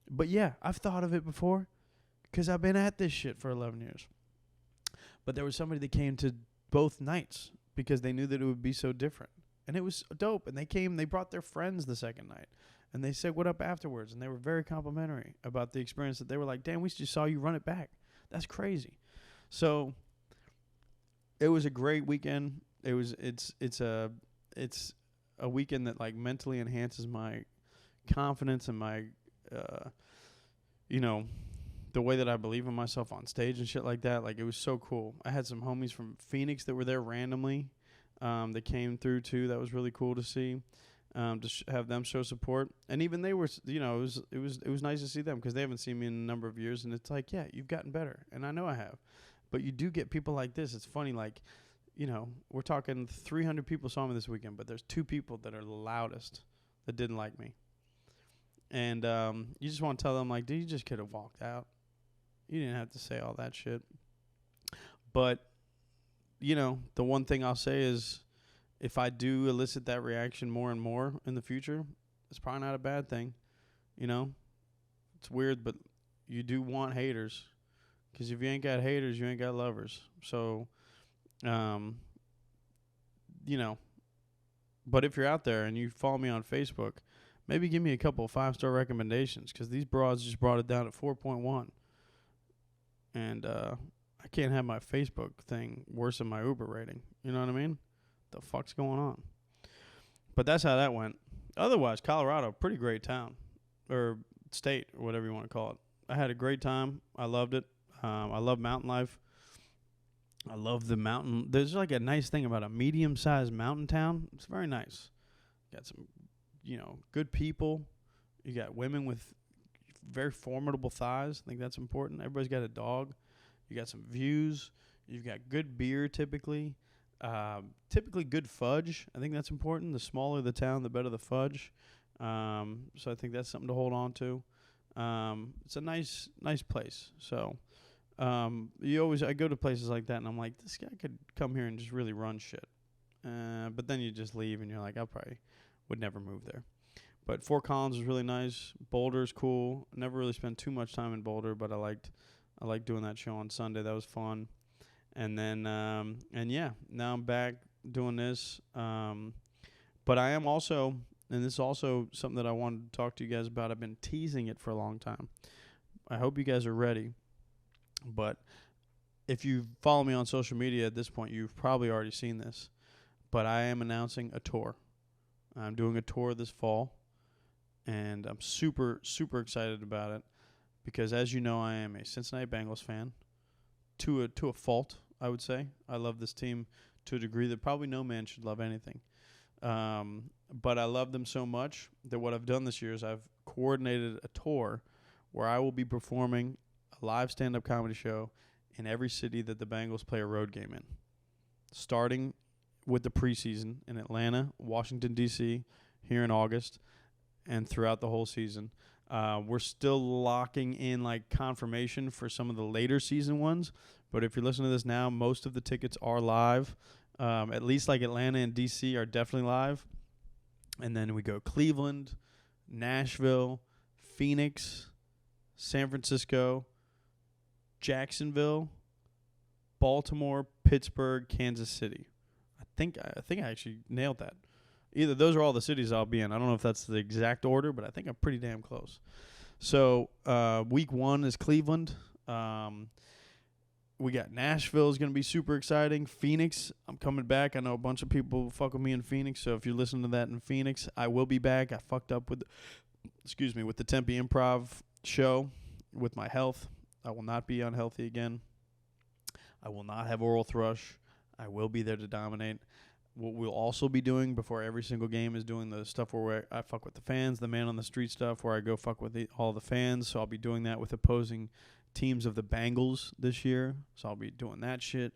But yeah, I've thought of it before because I've been at this shit for 11 years. But there was somebody that came to both nights because they knew that it would be so different. And it was dope. And they brought their friends the second night. And they said what up afterwards. And they were very complimentary about the experience that they were like, damn, we just saw you run it back. That's crazy. So it was a great weekend. It's a weekend that like mentally enhances my confidence and my, the way that I believe in myself on stage and shit like that. Like, it was so cool. I had some homies from Phoenix that were there randomly, that came through too. That was really cool to see. To have them show support, and even they were, it was nice to see them because they haven't seen me in a number of years, and it's like, yeah, you've gotten better, and I know I have, but you do get people like this. It's funny, like, we're talking 300 people saw me this weekend, but there's 2 people that are the loudest that didn't like me, and you just want to tell them like, dude, you just could have walked out. You didn't have to say all that shit. But the one thing I'll say is, if I do elicit that reaction more and more in the future, it's probably not a bad thing. It's weird, but you do want haters. Because if you ain't got haters, you ain't got lovers. So, but if you're out there and you follow me on Facebook, maybe give me a couple of 5-star recommendations. Because these broads just brought it down at 4.1. And I can't have my Facebook thing worse than my Uber rating. You know what I mean? The fuck's going on? But that's how that went. Otherwise, Colorado, pretty great town or state or whatever you want to call it. I had a great time. I loved it. I love mountain life. I love the mountain. There's like a nice thing about a medium-sized mountain town. It's very nice. Got some, good people. You got women with very formidable thighs. I think that's important. Everybody's got a dog. You got some views. You've got good beer typically. Typically good fudge. I think that's important. The smaller the town, the better the fudge. So I think that's something to hold on to. It's a nice place. So I go to places like that and I'm like, this guy could come here and just really run shit. But then you just leave and you're like, I probably would never move there. But Fort Collins is really nice. Boulder's cool. Never really spent too much time in Boulder, but I liked doing that show on Sunday. That was fun. And then, now I'm back doing this. But I am also, and this is also something that I wanted to talk to you guys about. I've been teasing it for a long time. I hope you guys are ready. But if you follow me on social media at this point, you've probably already seen this. But I am announcing a tour. I'm doing a tour this fall. And I'm super, super excited about it. Because as you know, I am a Cincinnati Bengals fan. To a fault, I would say. I love this team to a degree that probably no man should love anything. But I love them so much that what I've done this year is I've coordinated a tour where I will be performing a live stand-up comedy show in every city that the Bengals play a road game in. Starting with the preseason in Atlanta, Washington, D.C., here in August, and throughout the whole season. We're still locking in like confirmation for some of the later season ones. But if you're listening to this now, most of the tickets are live. At least like Atlanta and DC are definitely live. And then we go Cleveland, Nashville, Phoenix, San Francisco, Jacksonville, Baltimore, Pittsburgh, Kansas City. I think I actually nailed that. Either those are all the cities I'll be in. I don't know if that's the exact order, but I think I'm pretty damn close. So week 1 is Cleveland. We got Nashville is going to be super exciting. Phoenix, I'm coming back. I know a bunch of people fuck with me in Phoenix, so if you're listening to that in Phoenix, I will be back. I fucked up with the Tempe Improv show, with my health. I will not be unhealthy again. I will not have oral thrush. I will be there to dominate. What we'll also be doing before every single game is doing the stuff where I fuck with the fans, the man on the street stuff, where I go fuck with all the fans. So I'll be doing that with opposing teams of the Bengals this year. So I'll be doing that shit.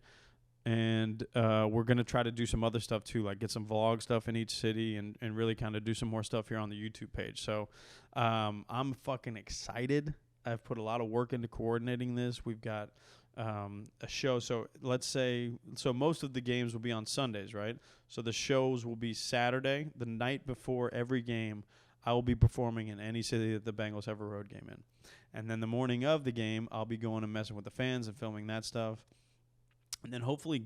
And we're going to try to do some other stuff too, like get some vlog stuff in each city and really kind of do some more stuff here on the YouTube page. So I'm fucking excited. I've put a lot of work into coordinating this. We've got a show. So let's say, most of the games will be on Sundays, right? So the shows will be Saturday, the night before every game. I will be performing in any city that the Bengals have a road game in. And then the morning of the game, I'll be going and messing with the fans and filming that stuff. And then hopefully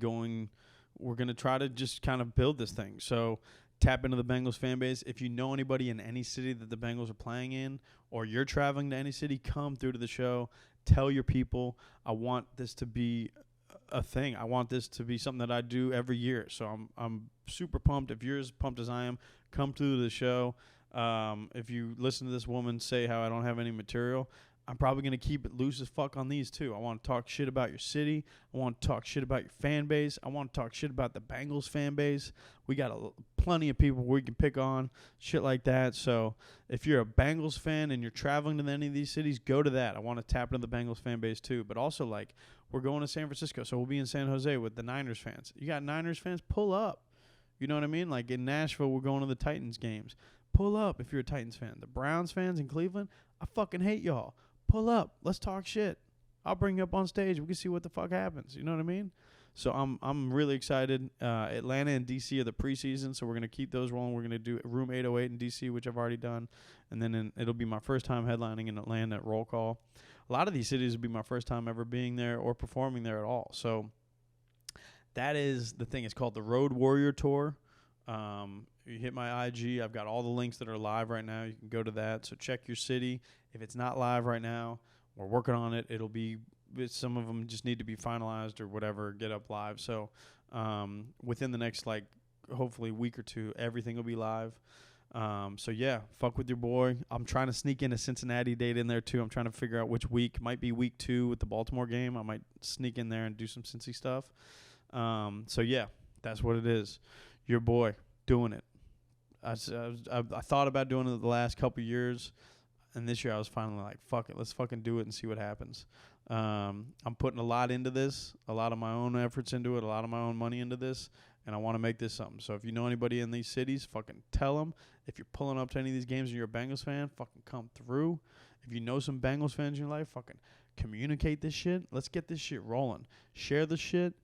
we're going to try to just kind of build this thing. So tap into the Bengals fan base. If you know anybody in any city that the Bengals are playing in, or you're traveling to any city, come through to the show. Tell your people. I want this to be a thing. I want this to be something that I do every year. So I'm super pumped. If you're as pumped as I am, come through to the show. If you listen to this woman say how I don't have any material, I'm probably going to keep it loose as fuck on these too. I want to talk shit about your city. I want to talk shit about your fan base. I want to talk shit about the Bengals fan base. We got plenty of people we can pick on, shit like that. So if you're a Bengals fan and you're traveling to any of these cities, go to that. I want to tap into the Bengals fan base too. But also, like, we're going to San Francisco, so we'll be in San Jose with the Niners fans. You got Niners fans? Pull up. You know what I mean? Like in Nashville, we're going to the Titans games. Pull up if you're a Titans fan. The Browns fans in Cleveland, I fucking hate y'all. Pull up. Let's talk shit. I'll bring you up on stage. We can see what the fuck happens. You know what I mean? So I'm really excited. Atlanta and D.C. are the preseason, so we're going to keep those rolling. We're going to do Room 808 in D.C., which I've already done. And then it'll be my first time headlining in Atlanta at Roll Call. A lot of these cities will be my first time ever being there or performing there at all. So that is the thing. It's called the Road Warrior Tour. You hit my IG. I've got all the links that are live right now. You can go to that. So check your city. If it's not live right now, we're working on it. It'll be, some of them just need to be finalized or whatever, get up live. So within the next, hopefully week or two, everything will be live. So yeah, fuck with your boy. I'm trying to sneak in a Cincinnati date in there too. I'm trying to figure out which week. Might be week 2 with the Baltimore game. I might sneak in there and do some Cincy stuff. So yeah, that's what it is. Your boy doing it. I thought about doing it the last couple years, and this year I was finally like, fuck it, let's fucking do it and see what happens. I'm putting a lot into this, a lot of my own efforts into it, a lot of my own money into this, and I want to make this something. So if you know anybody in these cities, fucking tell them. If you're pulling up to any of these games and you're a Bengals fan, fucking come through. If you know some Bengals fans in your life, fucking communicate this shit. Let's get this shit rolling. Share the shit.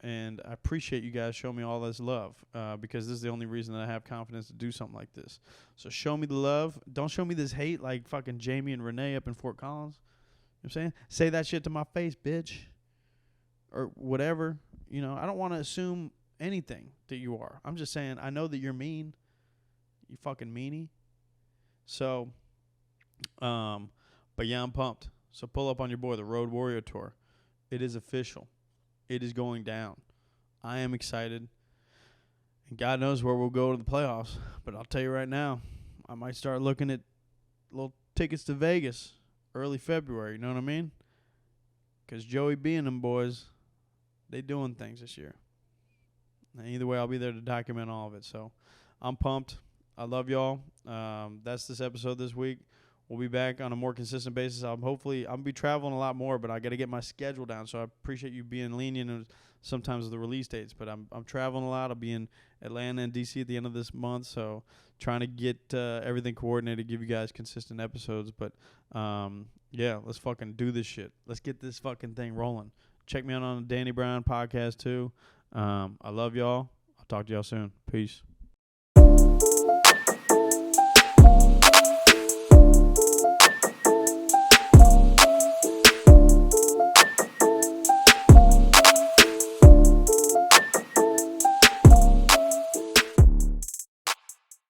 And I appreciate you guys showing me all this love because this is the only reason that I have confidence to do something like this. So show me the love. Don't show me this hate like fucking Jamie and Renee up in Fort Collins. You know what I'm saying? Say that shit to my face, bitch. Or whatever. You know, I don't want to assume anything that you are. I'm just saying I know that you're mean. You fucking meanie. So, but yeah, I'm pumped. So pull up on your boy, the Road Warrior Tour. It is official. It is going down. I am excited. And God knows where we'll go to the playoffs. But I'll tell you right now, I might start looking at little tickets to Vegas early February. You know what I mean? Because Joey B and them boys, they doing things this year. And either way, I'll be there to document all of it. So I'm pumped. I love y'all. That's this episode this week. We'll be back on a more consistent basis. I'll be traveling a lot more, but I got to get my schedule down. So I appreciate you being lenient sometimes with the release dates. But I'm traveling a lot. I'll be in Atlanta and DC at the end of this month. So trying to get everything coordinated, give you guys consistent episodes. But yeah, let's fucking do this shit. Let's get this fucking thing rolling. Check me out on the Danny Brown podcast too. I love y'all. I'll talk to y'all soon. Peace.